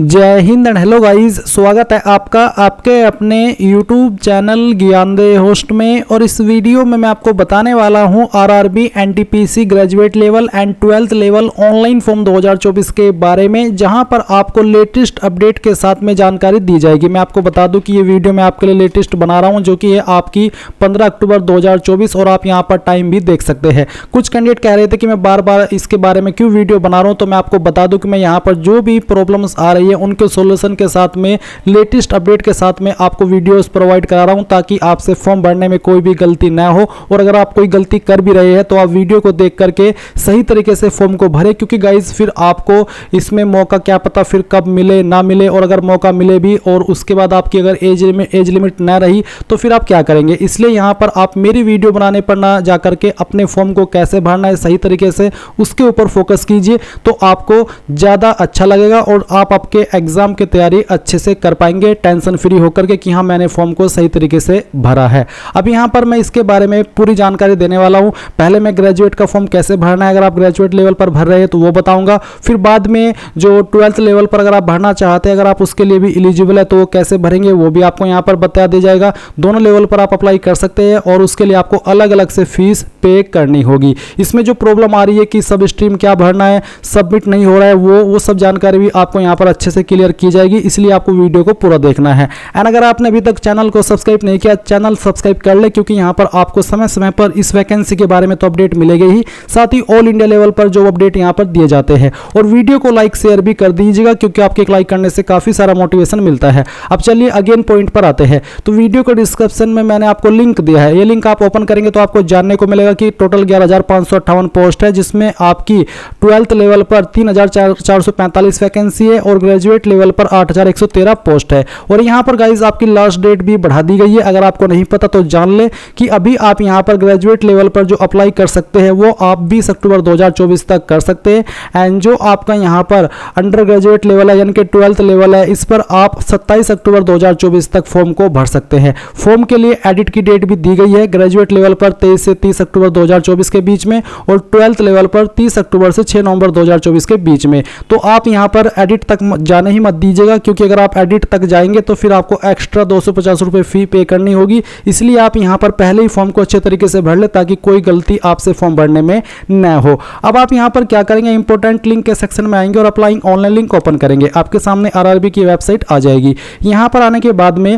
जय Hind and hello guys, स्वागत है आपका आपके अपने YouTube चैनल ज्ञानदेह होस्ट में। और इस वीडियो में मैं आपको बताने वाला हूं RRB NTPC graduate level and 12th level online form 2024 के बारे में, जहां पर आपको लेटेस्ट अपडेट के साथ में जानकारी दी जाएगी। मैं आपको बता दूं कि ये वीडियो मैं आपके लिए लेटेस्ट बना रहा हूं, जो कि है आपकी 15 अक्टूबर 2024 और आप यहां पर टाइम भी देख सकते हैं। कुछ कैंडिडेट कह रहे थे कि मैं बार बार इसके बारे में क्यों वीडियो बना रहा हूं, तो मैं आपको बता दूं कि मैं यहां पर जो भी प्रॉब्लम्स आ रही है उनके सॉल्यूशन के साथ में, लेटेस्ट अपडेट के साथ में आपको वीडियोस प्रोवाइड करा रहा हूं, ताकि आपसे फॉर्म भरने में कोई भी गलती ना हो। और अगर आप कोई गलती कर भी रहे हैं तो आप वीडियो को देख करके सही तरीके से फॉर्म को भरें, क्योंकि गाइज फिर आपको इसमें मौका क्या पता फिर कब मिले ना मिले, और अगर मौका मिले भी और उसके बाद आपकी अगर एज लिमिट ना रही तो फिर आप क्या करेंगे। इसलिए यहां पर आप मेरी वीडियो बनाने पर ना जाकर के अपने फॉर्म को कैसे भरना है सही तरीके से उसके ऊपर फोकस कीजिए, तो आपको ज़्यादा अच्छा लगेगा और आप आपके एग्जाम की तैयारी अच्छे से कर पाएंगे टेंशन फ्री होकर के कि हाँ मैंने फॉर्म को सही तरीके से भरा है। अब यहाँ पर मैं इसके बारे में पूरी जानकारी देने वाला हूँ। पहले मैं ग्रेजुएट का फॉर्म कैसे भरना है, अगर आप ग्रेजुएट लेवल पर भर रहे हैं तो वो बताऊंगा। फिर बाद में जो 12th लेवल पर अगर आप भरना चाहते हैं, अगर आप उसके लिए भी एलिजिबल है तो वो कैसे भरेंगे वो भी आपको यहाँ पर बता दिया जाएगा। दोनों लेवल पर आप अप्लाई कर सकते हैं और उसके लिए आपको अलग अलग से फीस पे करनी होगी। इसमें जो प्रॉब्लम आ रही है कि सब स्ट्रीम क्या भरना है, सबमिट नहीं हो रहा है, वो सब जानकारी भी आपको यहाँ पर अच्छे से क्लियर की जाएगी। इसलिए आपको वीडियो को पूरा देखना है। एंड अगर आपने अभी तक चैनल को सब्सक्राइब नहीं किया, चैनल सब्सक्राइब कर ले, क्योंकि यहाँ पर आपको समय समय पर इस वैकेंसी के बारे में तो अपडेट मिलेगी ही, साथ ही ऑल इंडिया लेवल पर जो अपडेट यहाँ पर दिए जाते हैं। और वीडियो को लाइक शेयर भी कर दीजिएगा, क्योंकि आपके लाइक करने से काफी सारा मोटिवेशन मिलता है। अब चलिए अगेन पॉइंट पर आते हैं। तो वीडियो के डिस्क्रिप्शन में मैंने आपको लिंक दिया है, ये लिंक आप ओपन करेंगे तो आपको जानने को मिलेगा कि टोटल 11,558 पोस्ट है, जिसमें आपकी 12th लेवल पर 3,445 वैकेंसी है और ग्रेजुएट लेवल पर 8,113 पोस्ट है। और यहाँ पर गाइज आपकी लास्ट डेट भी बढ़ा दी गई है। अगर आपको नहीं पता तो जान ले कि अभी आप यहाँ पर ग्रेजुएट लेवल पर जो अप्लाई कर सकते हैं वो आप 20 अक्टूबर 2024 तक कर सकते हैं। एंड जो आपका यहाँ पर अंडर ग्रेजुएट लेवल है यानी कि 12th लेवल है, इस पर आप 27 अक्टूबर 2024 तक फॉर्म को भर सकते हैं। फॉर्म के लिए एडिट की डेट भी दी गई है, ग्रेजुएट लेवल पर 23 से 30 अक्टूबर 2024 के बीच में और 12th लेवल पर 30 अक्टूबर से 6 नवंबर 2024 के बीच में। तो आप यहाँ पर एडिट तक जाने ही मत दीजिएगा, क्योंकि अगर आप एडिट तक जाएंगे तो फिर आपको एक्स्ट्रा 250 रुपये फी पे करनी होगी। इसलिए आप यहाँ पर पहले ही फॉर्म को अच्छे तरीके से भर ले, ताकि कोई गलती आपसे फॉर्म भरने में न हो। अब आप यहाँ पर क्या करेंगे, इंपॉर्टेंट लिंक के सेक्शन में आएंगे और अप्लाइंग ऑनलाइन लिंक ओपन करेंगे। आपके सामने आरआरबी की वेबसाइट आ जाएगी। यहाँ पर आने के बाद में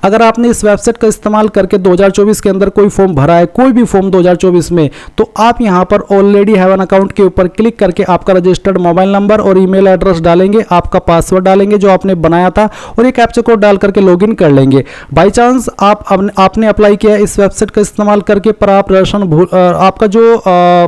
अगर आपने इस वेबसाइट का इस्तेमाल करके 2024 के अंदर कोई फॉर्म भरा है, कोई भी फॉर्म 2024 में, तो आप यहां पर ऑलरेडी हैव एन अकाउंट के ऊपर क्लिक करके आपका रजिस्टर्ड मोबाइल नंबर और ईमेल एड्रेस डालेंगे, आपका पासवर्ड डालेंगे जो आपने बनाया था, और एक कैप्चा कोड डाल करके लॉगिन कर लेंगे। बाई चांस आपने अप्लाई किया इस वेबसाइट का इस्तेमाल करके, पर आप आपका जो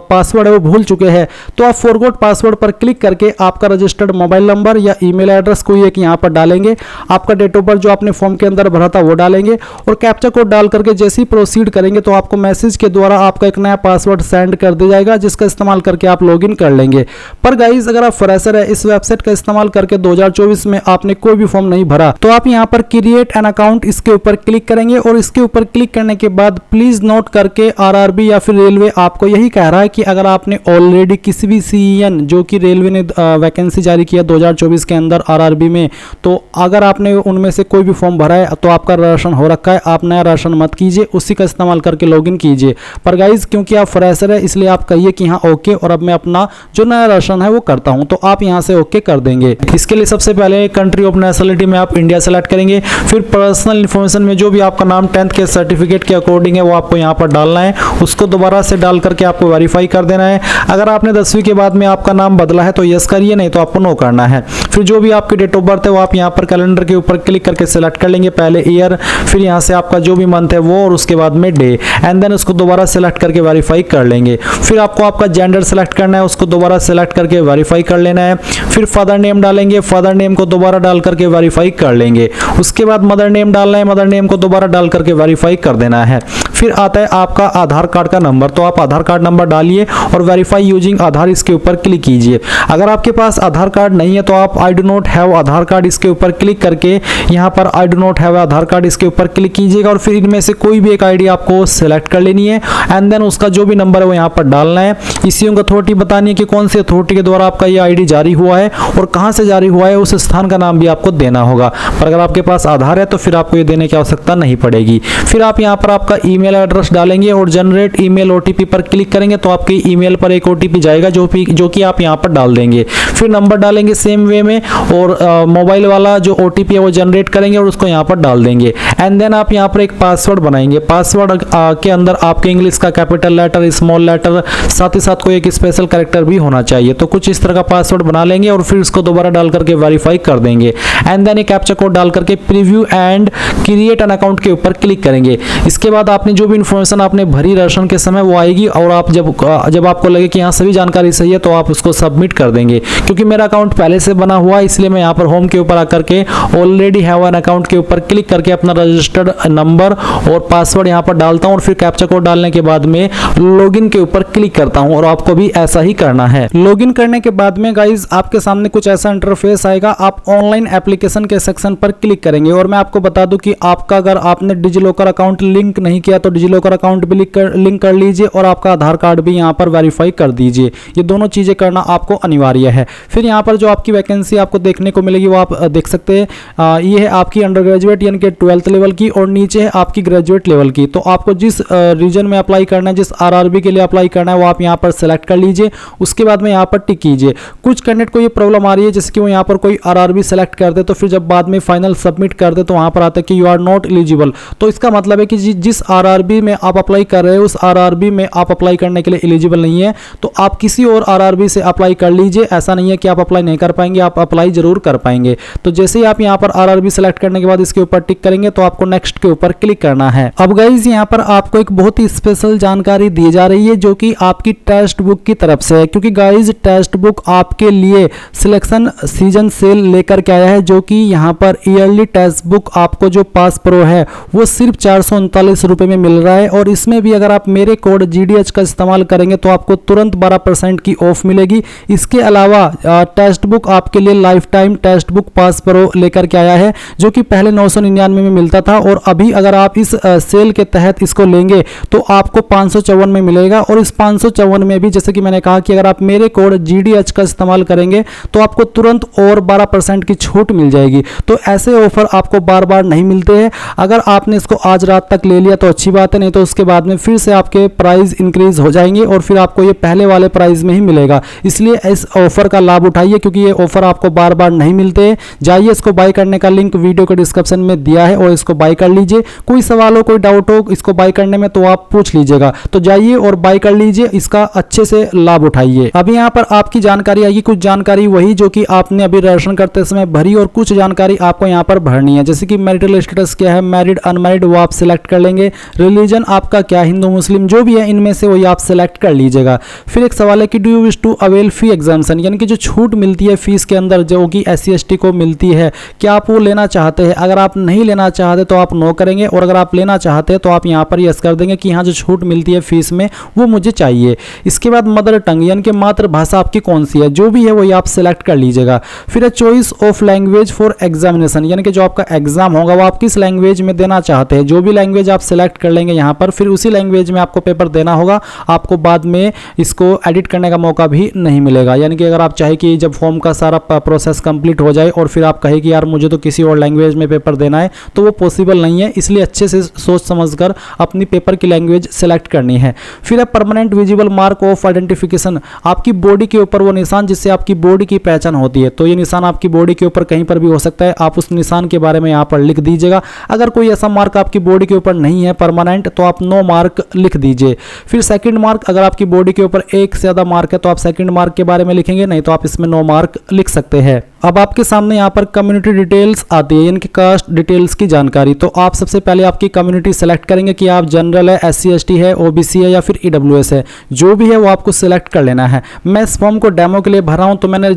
पासवर्ड है वो भूल चुके हैं, तो आप फॉरगॉट पासवर्ड पर क्लिक करके आपका रजिस्टर्ड मोबाइल नंबर या ईमेल एड्रेस कोई एक यहाँ पर डालेंगे, आपका डेट ऑफ बर्थ जो आपने फॉर्म के अंदर भरा था वो डालेंगे, और कैप्चा कोड डाल करके जैसे ही प्रोसीड करेंगे तो आपको मैसेज के द्वारा आपका एक नया पासवर्ड सेंड कर दिया जाएगा, जिसका इस्तेमाल करके आप लॉगिन कर लेंगे। पर गाइस अगर आप फ्रेशर है, इस वेबसाइट का इस्तेमाल करके 2024 में आपने कोई भी फॉर्म नहीं भरा, तो आप यहां पर क्रिएट एन अकाउंट इसके ऊपर क्लिक करेंगे। और इसके ऊपर क्लिक करने के बाद प्लीज नोट करके आरआरबी या फिर रेलवे आपको यही कह रहा है कि अगर आपने ऑलरेडी किसी भी सीईएन जो कि रेलवे ने वैकेंसी जारी किया 2024 के अंदर आरआरबी में, तो अगर आपने उनमें से कोई भी फॉर्म भरा है तो आपका राशन हो रखा है, आप नया राशन मत कीजिए, उसी का इस्तेमाल करके लॉगिन कीजिए। पर गाइज क्योंकि आप फ्रेशर है इसलिए आप कहिए कि हाँ ओके, और अब मैं अपना जो नया राशन है वो करता हूं, तो आप यहां से ओके कर देंगे। इसके लिए सबसे पहले कंट्री ऑफ नेशनलिटी में आप इंडिया सेलेक्ट करेंगे। फिर पर्सनल इन्फॉर्मेशन में जो भी आपका नाम 10th के सर्टिफिकेट के अकॉर्डिंग है वो आपको यहाँ पर डालना है, उसको दोबारा से डाल करके आपको वेरीफाई कर देना है। अगर आपने 10वीं के बाद में आपका नाम बदला है तो यस करिए, नहीं तो आपको नो करना है। फिर जो भी आपकी डेट ऑफ बर्थ है वो आप यहाँ पर कैलेंडर के ऊपर क्लिक करके सिलेक्ट कर लेंगे, पहले ईयर, फिर यहाँ से आपका जो भी मंथ है वो, और उसके बाद में डे, एंड देन उसको दोबारा सेलेक्ट करके वेरीफाई कर लेंगे। फिर आपको आपका जेंडर सेलेक्ट करना है, उसको दोबारा सेलेक्ट करके वेरीफाई कर लेना है। फिर फादर नेम डालेंगे, फादर नेम को दोबारा डाल करके वेरीफाई कर लेंगे। उसके बाद मदर नेम डालना है, मदर नेम को दोबारा डाल करके वेरीफाई कर देना है। फिर आता है आपका आधार कार्ड का नंबर, तो आप आधार कार्ड नंबर डालिए और वेरीफाई यूजिंग आधार इसके ऊपर क्लिक कीजिए। अगर आपके पास आधार कार्ड नहीं है तो आप I do not have Aadhaar card इसके ऊपर क्लिक करके यहाँ पर I do not have Aadhaar card इसके ऊपर क्लिक कीजिएगा और फिर इनमें से कोई भी एक आईडी आपको सिलेक्ट कर लेनी है एंड देन उसका जो भी नंबर है वो यहाँ पर डालना है। इश्यूइंग अथॉरिटी बतानी है कि कौन सी अथॉरिटी के द्वारा आपका ये आईडी जारी हुआ है और कहाँ से जारी हुआ है, उस स्थान का नाम भी आपको देना होगा। पर अगर आपके पास आधार है तो फिर आपको ये देने की आवश्यकता नहीं पड़ेगी। फिर आप यहाँ पर आपका ईमेल एड्रेस डालेंगे और जनरेट ईमेल ओटीपी पर क्लिक करेंगे तो आपके ईमेल पर एक ओटीपी जाएगा जो कि आप यहाँ पर डाल देंगे। फिर नंबर डालेंगे सेम वे में और मोबाइल वाला जो ओटीपी है वो जनरेट करेंगे और उसको यहाँ पर डाल देंगे एंड देन आप यहाँ पर एक पासवर्ड बनाएंगे। पासवर्ड के अंदर आपके इंग्लिश का कैपिटल लेटर, स्मॉल लेटर, साथ ही साथ कोई एक स्पेशल कैरेक्टर भी होना चाहिए। तो कुछ इस तरह का पासवर्ड बना लेंगे और फिर इसको दोबारा डाल करके वेरीफाई कर देंगे एंड देन एक कैप्चा कोड डाल करके preview and create an account के ऊपर क्लिक करेंगे। इसके बाद आपने जो भी इंफॉर्मेशन आपने भरी रजिस्ट्रेशन के समय वो आएगी और आप जब आपको लगे कि यहाँ सभी जानकारी सही है तो आप उसको सबमिट कर देंगे। क्योंकि मेरा अकाउंट पहले से बना हुआ है इसलिए मैं यहाँ पर होम के ऊपर आकर के ऑलरेडी हैव एन अकाउंट के ऊपर क्लिक करके अपना रजिस्टर्ड नंबर और पासवर्ड यहाँ पर डालता हूँ और फिर कैप्चा कोड डालने के बाद में लॉगिन के ऊपर क्लिक करता हूँ और आपको भी ऐसा ही करना है। लॉगिन करने के बाद में गाइज आपके सामने कुछ ऐसा इंटरफेस आएगा। आप ऑनलाइन एप्लीकेशन के सेक्शन पर क्लिक करेंगे और मैं आपको बता दूं कि आपका अगर आपने डिजिलॉकर अकाउंट लिंक नहीं किया तो डिजिलॉकर अकाउंट भी लिंक कर लीजिए और आपका आधार कार्ड भी यहाँ पर वेरीफाई कर दीजिए। ये दोनों चीजें करना आपको अनिवार्य है। फिर यहाँ पर जो आपकी वैकेंसी आपको देखने को मिलेगी वो आप देख सकते हैं। ये है आपकी अंडर ग्रेजुएट यानी कि 12th लेवल की और नीचे है आपकी ग्रेजुएट लेवल की। तो आपको जिस रीजन में अप्लाई करना है, जिस आरआरबी के लिए अप्लाई करना है वो आप यहाँ पर सेलेक्ट कर लीजिए। उसके बाद में यहाँ पर टिक कीजिए। कुछ कैंडिडेट को ये प्रॉब्लम आ रही है जैसे कि वो यहाँ पर कोई आरआरबी सेलेक्ट कर दे तो फिर जब बाद में फाइनल सबमिट कर दे तो वहाँ पर आता है कि यू आर नॉट एलिजिबल। तो इसका मतलब है कि जिस आरआरबी में आप अप्लाई कर रहे हो उस आरआरबी में आप अप्लाई करने के लिए एलिजिबल नहीं है, तो आप किसी और आरआरबी से अप्लाई कर लीजिए। ऐसा नहीं है कि आप अप्लाई नहीं कर पाएंगे, आप अप्लाई जरूर कर पाएंगे। तो जैसे ही आप यहाँ पर आरआरबी सेलेक्ट करने के बाद इसके ऊपर टिक करेंगे तो आपको नेक्स्ट के ऊपर क्लिक करना है। अब गाइज यहाँ पर आपको एक बहुत ही स्पेशल जानकारी दी जा रही है जो कि आपकी टेक्स्ट बुक की तरफ से है। क्योंकि गाइज टेक्स्ट बुक आपके लिए सिलेक्शन सीजन सेल लेकर के आया है जो कि यहाँ पर ईयरली टेक्स्ट बुक आपको जो पास प्रो है वो सिर्फ 439 रुपए में मिल रहा है और इसमें भी अगर आप मेरे कोड GDH का इस्तेमाल करेंगे तो आपको तुरंत 12% की ऑफ मिलेगी। इसके अलावा टेक्स्ट बुक आपके लिए life time text book pass pro लेकर के आया है जो कि पहले 999 में मिलता था और अभी अगर आप इस सेल के तहत इसको लेंगे तो आपको 554 में मिलेगा। और इस 554 में भी जैसे कि मैंने कहा कि अगर आप मेरे कोड GDH का इस्तेमाल करेंगे तो आपको तुरंत और 12% की छूट मिल जाएगी। तो ऐसे ऑफर आपको बार बार नहीं मिलते हैं। अगर आपने इसको आज रात तक ले लिया तो अच्छी बात है, नहीं तो उसके बाद में फिर से आपके प्राइस इंक्रीज हो जाएंगे और फिर आपको ये पहले वाले प्राइस में ही मिलेगा। इसलिए इस ऑफर का लाभ उठाइए क्योंकि ये ऑफर आपको बार बार नहीं मिलते हैं। जाइए, इसको बाय करने का लिंक वीडियो के डिस्क्रिप्शन में दिया है और इसको बाय कर लीजिए। कोई सवाल हो, कोई डाउट हो इसको बाय करने में तो आप पूछ लीजिएगा। तो जाइए और बाय कर लीजिए, इसका अच्छे से लाभ उठाइए। अभी यहाँ पर आपकी जानकारी आएगी, कुछ जानकारी वही जो कि आपने अभी रजिस्ट्रेशन करते समय भरी और कुछ जानकारी आपको यहाँ पर भरनी है। जैसे कि मैरिटल स्टेटस क्या है, मैरिड अनमैरिड वो आप सिलेक्ट कर लेंगे। रिलीजन आपका क्या, हिंदू मुस्लिम जो भी है इनमें से वही आप सिलेक्ट कर लीजिएगा। फिर एक सवाल है कि do you wish to avail fee exemption, यानी कि जो छूट मिलती है फीस के अंदर जो कि SC ST को मिलती है, क्या आप वो लेना चाहते हैं। अगर आप नहीं लेना चाहते तो आप नो करेंगे और अगर आप लेना चाहते हैं तो आप यहाँ पर यस कर देंगे कि यहाँ जो छूट मिलती है फीस में वो मुझे चाहिए। इसके बाद मदर टंग यानी कि मातृभाषा आपकी कौन सी है, जो भी है वही आप सिलेक्ट कर लीजिएगा। फिर है choice of language for examination, यानी कि जो आपका एग्जाम होगा वो आप किस लैंग्वेज में देना चाहते हैं। जो भी लैंग्वेज आप सिलेक्ट कर लेंगे यहाँ पर, फिर उसी लैंग्वेज में आपको पेपर देना होगा। आपको बाद में इसको एडिट करने का मौका भी नहीं मिलेगा। यानी कि अगर आप चाहे कि जब फॉर्म का सारा प्रोसेस कंप्लीट हो जाए और फिर आप कहे कि यार मुझे तो किसी और लैंग्वेज में पेपर देना है, तो वो पॉसिबल नहीं है। इसलिए अच्छे से सोच समझकर अपनी पेपर की लैंग्वेज सेलेक्ट करनी है। फिर है permanent visible mark of identification, आपकी बॉडी के ऊपर वो निशान जिससे आपकी बॉडी की पहचान होती है। तो ये निशान आपकी बॉडी के ऊपर कहीं पर भी हो सकता है, आप उस निशान के बारे में यहाँ पर लिख दीजिएगा। अगर कोई ऐसा मार्क आपकी बॉडी के ऊपर नहीं है परमानेंट तो आप नो मार्क लिख दीजिए। फिर सेकंड मार्क, अगर आपकी बॉडी के ऊपर एक से ज़्यादा मार्क है तो आप सेकंड मार्क के बारे में लिखेंगे, नहीं तो आप इसमें नो मार्क लिख सकते हैं। अब आपके सामने यहाँ पर कम्युनिटी डिटेल्स आती है, इनकी कास्ट डिटेल्स की जानकारी। तो आप सबसे पहले आपकी कम्युनिटी सेलेक्ट करेंगे कि आप जनरल है, SC ST है, OBC है या फिर EWS है, जो भी है वो आपको सिलेक्ट कर लेना है। मैं इस फॉर्म को डेमो के लिए भरा हूँ तो मैंने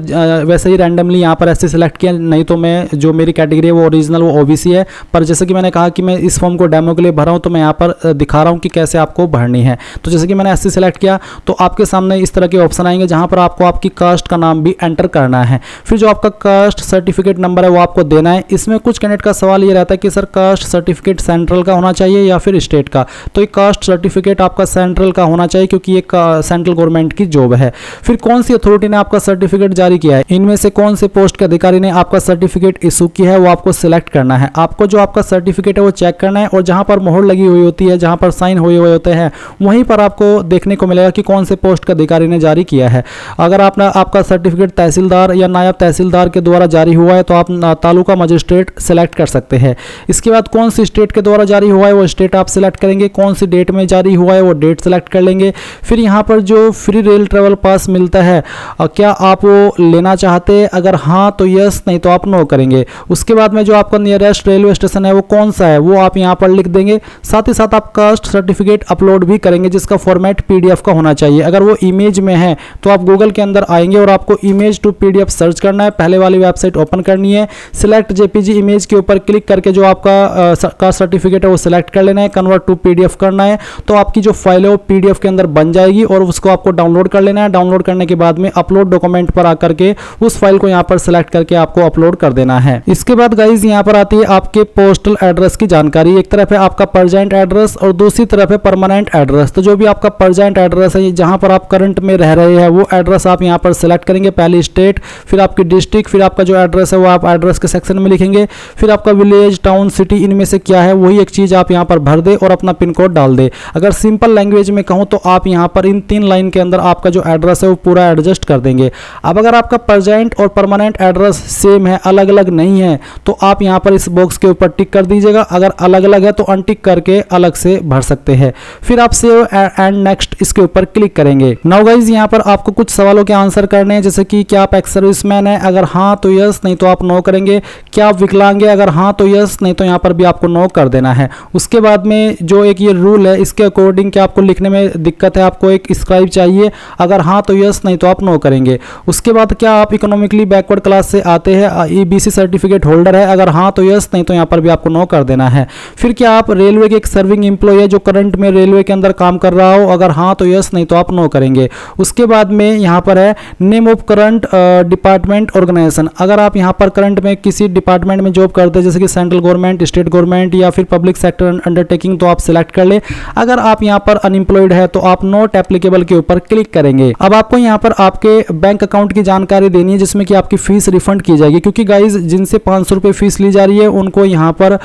वैसे ही रैंडमली यहाँ पर ऐसे सिलेक्ट किया, नहीं तो मैं जो मेरी कैटेगरी है वो ओरिजिनल वो OBC है। पर जैसे कि मैंने कहा कि मैं इस फॉर्म को डेमो के लिए भरा हूँ तो मैं यहाँ पर दिखा रहा हूँ कि कैसे आपको भरनी है। तो जैसे कि मैंने SC सेलेक्ट किया तो आपके सामने इस तरह के ऑप्शन आएंगे जहाँ पर आपको आपकी कास्ट का नाम भी एंटर करना है। फिर जो आपका कास्ट सर्टिफिकेट नंबर है वो आपको देना है। इसमें कुछ कैंडिडेट का सवाल ये रहता है कि सर कास्ट सर्टिफिकेट सेंट्रल का होना चाहिए या फिर स्टेट का। तो ये कास्ट सर्टिफिकेट आपका सेंट्रल का होना चाहिए क्योंकि ये सेंट्रल गवर्नमेंट की जॉब है। फिर कौन सी अथॉरिटी ने आपका सर्टिफिकेट जारी किया है, इनमें से कौन से पोस्ट के अधिकारी ने आपका सर्टिफिकेट इशू किया है वो आपको सिलेक्ट करना है। आपको जो आपका सर्टिफिकेट है वो चेक करना है और जहां पर मोहर लगी हुई होती है, जहां पर साइन हुए हुए होते हैं, वहीं पर आपको देखने को मिलेगा कि कौन से पोस्ट के अधिकारी ने जारी किया है। अगर आपका सर्टिफिकेट तहसीलदार या नायब तहसीलदार के द्वारा जारी हुआ है तो आप तालुका मजिस्ट्रेट सेलेक्ट कर सकते हैं। इसके बाद कौन सी स्टेट के द्वारा जारी हुआ है वो स्टेट आप सिलेक्ट करेंगे, कौन सी डेट में जारी हुआ है वो डेट सेलेक्ट कर लेंगे। फिर यहाँ पर जो फ्री रेल ट्रेवल पास मिलता है क्या आप वो लेना चाहते हैं, अगर हाँ तो यस, नहीं तो आप नो करेंगे। उसके बाद में जो आपका नियरेस्ट रेलवे स्टेशन है वो कौन सा है वो आप यहाँ पर लिख देंगे। साथ ही साथ आप कास्ट सर्टिफिकेट अपलोड भी करेंगे जिसका फॉर्मेट PDF का होना चाहिए। अगर वो इमेज में है तो आप गूगल के अंदर आएंगे और आपको इमेज टू PDF सर्च करना है, पहले वाली वेबसाइट ओपन करनी है, सिलेक्ट JPG इमेज के ऊपर क्लिक करके जो आपका कास्ट सर्टिफिकेट है वो सिलेक्ट कर लेना है, कन्वर्ट टू PDF करना है। तो आपकी जो फाइल है वो PDF के अंदर बन जाएगी और उसको आपको डाउनलोड कर लेना है। डाउनलोड करने के बाद में अपलोड डॉक्यूमेंट पर आकर के उस फाइल को यहाँ पर सिलेक्ट करके आपको अपलोड कर देना है। इसके बाद गाइज यहाँ पर आती है आपके पोस्टल एड्रेस की जानकारी। एक तरफ है आपका परजेंट एड्रेस और दूसरी तरफ है परमानेंट एड्रेस। तो जो भी आपका परजेंट एड्रेस है जहाँ पर आप करंट में रह रहे हैं वो एड्रेस आप यहाँ पर सिलेक्ट करेंगे। पहले स्टेट, फिर आपकी डिस्ट्रिक्ट, फिर आपका जो एड्रेस है वो आप एड्रेस के सेक्शन में लिखेंगे। फिर आपका विलेज, टाउन, सिटी, इनमें से क्या है वही एक चीज़ आप यहाँ पर भर दे और अपना पिन कोड डाल दे। अगर सिंपल लैंग्वेज में कहूँ तो आप यहाँ पर इन 3 लाइन के अंदर आपका जो एड्रेस है वो पूरा एडजस्ट कर देंगे। अब अगर आपका परजेंट और परमानेंट एड्रेस सेम है, अलग अलग नहीं है, तो आप यहाँ पर इस बॉक्स के ऊपर टिक कर दीजिएगा। अगर अलग अलग है तो अनटिक करके अलग से भर सकते हैं। फिर आप सेव एंड नेक्स्ट इसके ऊपर क्लिक करेंगे। नाउ गाइज यहाँ पर आपको कुछ सवालों के आंसर करने हैं, जैसे कि क्या आप एक्स सर्विसमैन है, अगर हाँ तो यस, नहीं तो आप नो करेंगे। क्या आप विकलांग है, अगर हाँ तो यस, नहीं तो यहाँ पर भी आपको नो कर देना है। उसके बाद में जो एक ये रूल है इसके अकॉर्डिंग क्या आपको लिखने में दिक्कत है, आपको एक स्क्राइब चाहिए, अगर हाँ तो यस, नहीं तो आप नो करेंगे। उसके बाद क्या आप इकोनॉमिकली बैकवर्ड क्लास से आते हैं, EBC सर्टिफिकेट होल्डर है, अगर हाँ तो यस, नहीं तो यहाँ पर भी आपको नो कर देना है। फिर क्या आप रेलवे के एक सर्विंग एम्प्लॉय है जो करंट में रेलवे के अंदर काम कर रहा हो, अगर हाँ तो यस, नहीं तो आप नो करेंगे। उसके बाद में यहाँ पर है name of current department organization. अगर आप यहाँ पर करंट में किसी डिपार्टमेंट में जॉब करते हैं जैसे कि सेंट्रल गवर्नमेंट, स्टेट गवर्नमेंट या फिर पब्लिक सेक्टर अंडरटेकिंग, तो आप सिलेक्ट कर ले। अगर आप यहाँ पर अनएम्प्लॉयड है तो आप नॉट एप्लीकेबल के ऊपर क्लिक करेंगे। अब आपको यहाँ पर आपके बैंक अकाउंट की जानकारी देनी है जिसमें कि आपकी फीस रिफंड की जाएगी, क्योंकि गाइज जिनसे 500 रुपये फीस ली जा रही है उनको यहाँ पर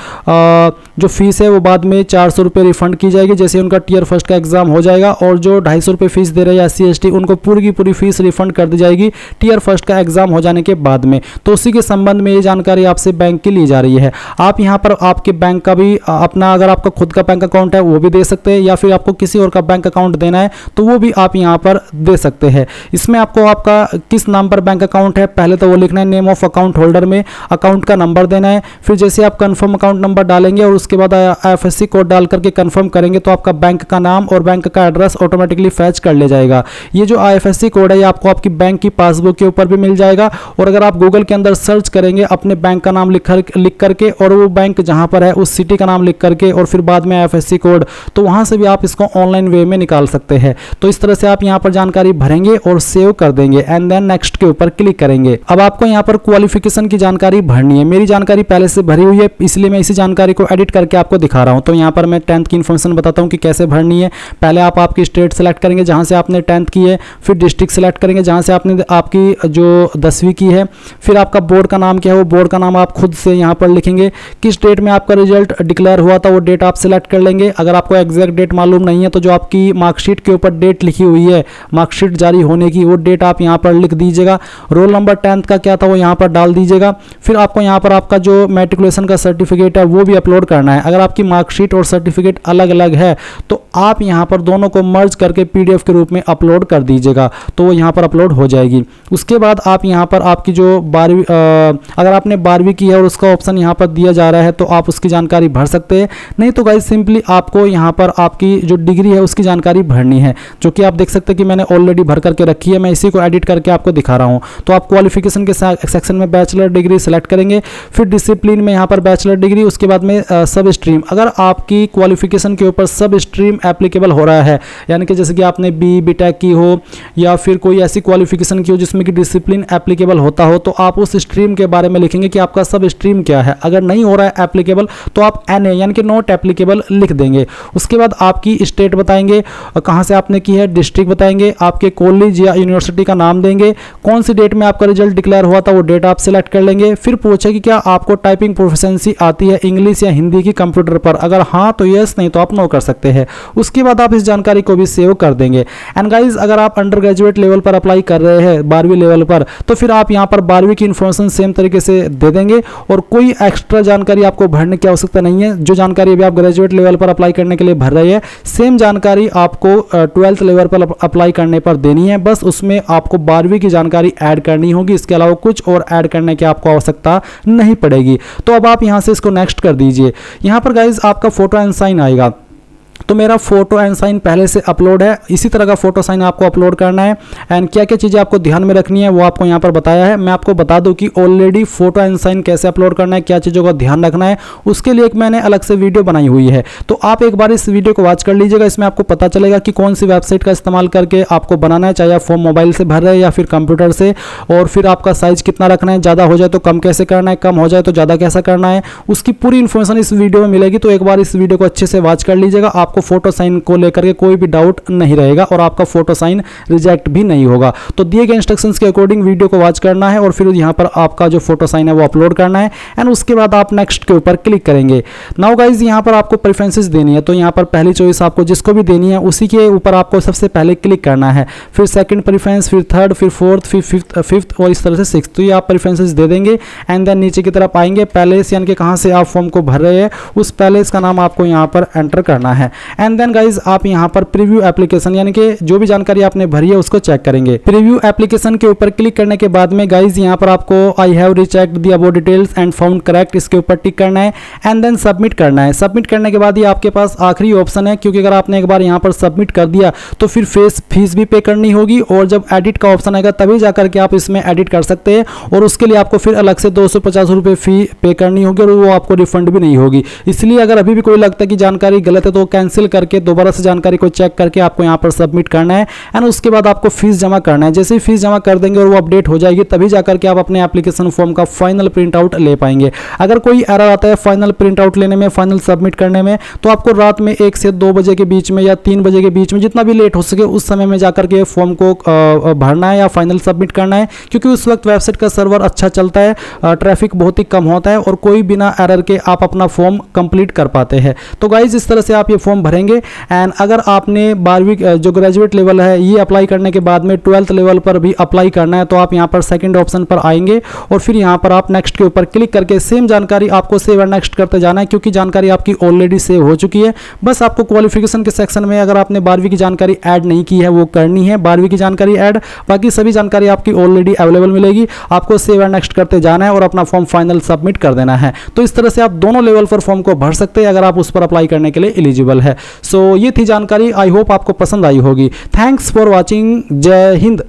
जो फीस है वो बाद में 400 रुपये रिफंड की जाएगी जैसे उनका टियर फर्स्ट का एग्जाम हो जाएगा। और जो 250 रुपये फीस दे रहे हैं SC ST उनको पूरी की पूरी फीस रिफंड कर दी जाएगी टियर फर्स्ट का एग्जाम हो जाने के बाद में। तो उसी के संबंध में ये जानकारी आपसे बैंक की ली जा रही है। आप यहाँ पर आपके बैंक का भी अपना, अगर आपका खुद का बैंक अकाउंट है वो भी दे सकते हैं या फिर आपको किसी और का बैंक अकाउंट देना है तो वो भी आप यहाँ पर दे सकते हैं। इसमें आपको आपका किस नाम पर बैंक अकाउंट है पहले तो वो लिखना है, नेम ऑफ अकाउंट होल्डर में अकाउंट का नंबर देना है। फिर जैसे आप कंफर्म अकाउंट नंबर डालेंगे और उसके बाद IFSC कोड डाल करके कंफर्म करेंगे तो आपका बैंक का नाम और बैंक का एड्रेस ऑटोमेटिकली फैच कर ले जाएगा। ये जो IFSC कोड है ये आपको आपकी बैंक की पासबुक के ऊपर भी मिल जाएगा। और अगर आप गूगल के अंदर सर्च करेंगे अपने बैंक का नाम लिख करके और वो बैंक जहां पर है उस सिटी का नाम लिख करके और फिर बाद में IFSC कोड, तो वहां से भी आप इसको ऑनलाइन वे में निकाल सकते हैं। तो इस तरह से आप यहाँ पर जानकारी भरेंगे और सेव कर देंगे एंड देन नेक्स्ट के ऊपर क्लिक करेंगे। अब आपको यहाँ पर क्वालिफिकेशन की जानकारी भरनी है। मेरी जानकारी पहले से भरी हुई है इसलिए मैं इसी जानकारी को एडिट करके आपको दिखा रहा हूँ। तो यहाँ पर मैं 10th की इन्फॉर्मेशन बताता हूँ कि कैसे भरनी है। पहले आप आपकी स्टेट सेलेक्ट करेंगे जहाँ से आपने 10th की है, फिर डिस्ट्रिक्ट सेलेक्ट करेंगे जहाँ से आपने आपकी जो 10वीं की है, फिर आपका बोर्ड का नाम क्या है वो बोर्ड का नाम आप खुद से यहाँ पर लिखेंगे। किस डेट में आपका रिजल्ट डिक्लेयर हुआ था वो डेट आप सिलेक्ट कर लेंगे। अगर आपको एग्जैक्ट डेट मालूम नहीं है तो जो आपकी मार्कशीट के ऊपर डेट लिखी हुई है मार्कशीट जारी होने की वो डेट आप यहाँ पर लिख दीजिएगा। रोल नंबर 10th का क्या था वो यहाँ पर डाल दीजिएगा। फिर आपको यहाँ पर आपका जो मैट्रिकुलेशन का सर्टिफिकेट है वो भी अपलोड करना है। अगर आपकी मार्कशीट और सर्टिफिकेट अलग अलग है तो आप यहाँ पर दोनों को मर्ज करके PDF के रूप में अपलोड कर दीजिएगा तो वो यहाँ पर अपलोड हो जाएगी। उसके बाद आप यहाँ पर आपकी आपकी जो 12वीं अगर आपने 12वीं की है और उसका ऑप्शन यहाँ पर दिया जा रहा है तो आप उसकी जानकारी भर सकते हैं। नहीं तो गाइज सिंपली आपको यहाँ पर आपकी जो डिग्री है उसकी जानकारी भरनी है, जो कि आप देख सकते हैं कि मैंने ऑलरेडी भर करके रखी है। मैं इसी को एडिट करके आपको दिखा रहा हूँ। तो आप क्वालिफिकेशन के सेक्शन में बैचलर डिग्री सेलेक्ट करेंगे, फिर डिसिप्लिन में यहाँ पर बैचलर डिग्री, उसके बाद में सब स्ट्रीम। अगर आपकी क्वालिफिकेशन के ऊपर सब स्ट्रीम एप्लीकेबल हो रहा है, यानी कि जैसे कि आपने बीटेक की हो या फिर कोई ऐसी क्वालिफिकेशन की हो जिसमें कि डिसिप्लिन एप्लीकेबल होता हो, तो आप उस स्ट्रीम के बारे में लिखेंगे कि आपका सब स्ट्रीम क्या है। अगर नहीं हो रहा है एप्लीकेबल तो आप NA यानी कि नॉट एप्लीकेबल लिख देंगे। उसके बाद आपकी स्टेट बताएंगे, कहाँ से आपने की है, डिस्ट्रिक्ट बताएंगे, आपके कॉलेज या यूनिवर्सिटी का नाम देंगे, कौन सी डेट में आपका रिजल्ट डिक्लेयर हुआ था वो डेट आप सिलेक्ट कर लेंगे। फिर पूछे कि क्या आपको टाइपिंग प्रोफिशिएंसी आती है इंग्लिश या हिंदी की कंप्यूटर पर, अगर हाँ तो यस, नहीं तो आप नो कर सकते हैं। उसके बाद आप इस जानकारी को भी सेव कर देंगे। एंड गाइज अगर आप अंडर ग्रेजुएट लेवल पर अप्लाई कर रहे हैं 12वीं लेवल पर, तो फिर आप यहाँ पर 12वीं की इन्फॉर्मेशन सेम तरीके से दे देंगे और कोई एक्स्ट्रा जानकारी आपको भरने की आवश्यकता नहीं है। जो जानकारी अभी आप ग्रेजुएट लेवल पर अप्लाई करने के लिए भर रहे हैं सेम जानकारी आपको 12th लेवल पर अप्लाई करने पर देनी है। बस उसमें आपको 12वीं की जानकारी ऐड करनी होगी, इसके अलावा कुछ और ऐड करने की आपको आवश्यकता नहीं पड़ेगी। तो अब आप यहाँ से इसको नेक्स्ट कर दीजिए। यहाँ पर गाइज आपका फोटो एंड साइन आएगा, तो मेरा फोटो एंड साइन पहले से अपलोड है, इसी तरह का फोटो साइन आपको अपलोड करना है। एंड क्या क्या चीज़ें आपको ध्यान में रखनी है वो आपको यहाँ पर बताया है। मैं आपको बता दूं कि ऑलरेडी फोटो एंड साइन कैसे अपलोड करना है, क्या चीज़ों का ध्यान रखना है, उसके लिए एक मैंने अलग से वीडियो बनाई हुई है। तो आप एक बार इस वीडियो को वॉच कर लीजिएगा, इसमें आपको पता चलेगा कि कौन सी वेबसाइट का इस्तेमाल करके आपको बनाना है, चाहे आप फॉर्म मोबाइल से भर रहे हैं या फिर कंप्यूटर से, और फिर आपका साइज कितना रखना है, ज़्यादा हो जाए तो कम कैसे करना है, कम हो जाए तो ज़्यादा कैसा करना है, उसकी पूरी इन्फॉर्मेशन इस वीडियो में मिलेगी। तो एक बार इस वीडियो को अच्छे से वॉच कर लीजिएगा, आपको फोटो साइन को लेकर के कोई भी डाउट नहीं रहेगा और आपका फोटो साइन रिजेक्ट भी नहीं होगा। तो दिए गए इंस्ट्रक्शंस के अकॉर्डिंग वीडियो को वॉच करना है और फिर यहाँ पर आपका जो फोटो साइन है वो अपलोड करना है। एंड उसके बाद आप नेक्स्ट के ऊपर क्लिक करेंगे। नाउ गाइज यहाँ पर आपको प्रेफरेंसेस देनी है, तो यहाँ पर पहली चॉइस आपको जिसको भी देनी है उसी के ऊपर आपको सबसे पहले क्लिक करना है, फिर सेकंड प्रेफरेंस, फिर थर्ड, फिर फोर्थ, फिर फिफ्थ और इस तरह से सिक्स्थ। तो ये आप प्रेफरेंसेस दे देंगे। एंड देन नीचे की तरफ आएंगे, पैलेस यानी कि कहाँ से आप फॉर्म को भर रहे हैं उस पैलेस का नाम आपको यहाँ पर एंटर करना है। एंड देन गाइज आप यहाँ पर प्रीव्यू एप्लीकेशन यानी कि जो भी जानकारी आपने भरी है उसको चेक करेंगे। प्रीव्यू एप्लीकेशन के ऊपर क्लिक करने के बाद में गाइज यहाँ पर आपको I have rechecked the above details and found correct, इसके ऊपर टिक करना है एंड देन सबमिट करना है। सबमिट करने के बाद ये आपके पास आखिरी ऑप्शन है, क्योंकि अगर आपने एक बार यहाँ पर सबमिट कर दिया तो फिर फीस भी पे करनी होगी और जब एडिट का ऑप्शन आएगा तभी जाकर के आप इसमें एडिट कर सकते हैं और उसके लिए आपको फिर अलग से 250 रुपये फी पे करनी होगी और वो आपको रिफंड भी नहीं होगी। इसलिए अगर अभी भी कोई लगता है कि जानकारी गलत है तो कैंसिल करके दोबारा से जानकारी को चेक करके आपको यहाँ पर सबमिट करना है एंड उसके बाद आपको फीस जमा करना है। जैसे ही फीस जमा कर देंगे और वो अपडेट हो जाएगी तभी जाकर के आप अपने एप्लीकेशन फॉर्म का फाइनल प्रिंट आउट ले पाएंगे। अगर कोई एरर आता है फाइनल प्रिंट आउट लेने में, फाइनल सबमिट करने में, तो आपको रात में 1 से 2 बजे के बीच में या 3 बजे के बीच में जितना भी लेट हो सके उस समय में जाकर के फॉर्म को भरना है या फाइनल सबमिट करना है, क्योंकि उस वक्त वेबसाइट का सर्वर अच्छा चलता है, ट्रैफिक बहुत ही कम होता है और कोई बिना एरर के आप अपना फॉर्म कंप्लीट कर पाते हैं। तो गाइज इस तरह से आप ये फॉर्म भरेंगे। एंड अगर आपने 12वीं जो ग्रेजुएट लेवल है ये अप्लाई करने के बाद में 12th लेवल पर भी अप्लाई करना है तो आप यहाँ पर सेकंड ऑप्शन पर आएंगे और फिर यहाँ पर आप नेक्स्ट के ऊपर क्लिक करके सेम जानकारी आपको सेव एंड नेक्स्ट करते जाना है, क्योंकि जानकारी आपकी ऑलरेडी सेव हो चुकी है। बस आपको क्वालिफिकेशन के सेक्शन में अगर आपने 12वीं की जानकारी ऐड नहीं की है वो करनी है, 12वीं की जानकारी ऐड, बाकी सभी जानकारी आपकी ऑलरेडी अवेलेबल मिलेगी। आपको सेव एंड नेक्स्ट करते जाना है और अपना फॉर्म फाइनल सबमिट कर देना है। तो इस तरह से आप दोनों लेवल पर फॉर्म को भर सकते हैं अगर आप उस पर अप्लाई करने के लिए एलिजिबल है। सो ये थी जानकारी, आई होप आपको पसंद आई होगी। थैंक्स फॉर वॉचिंग, जय हिंद।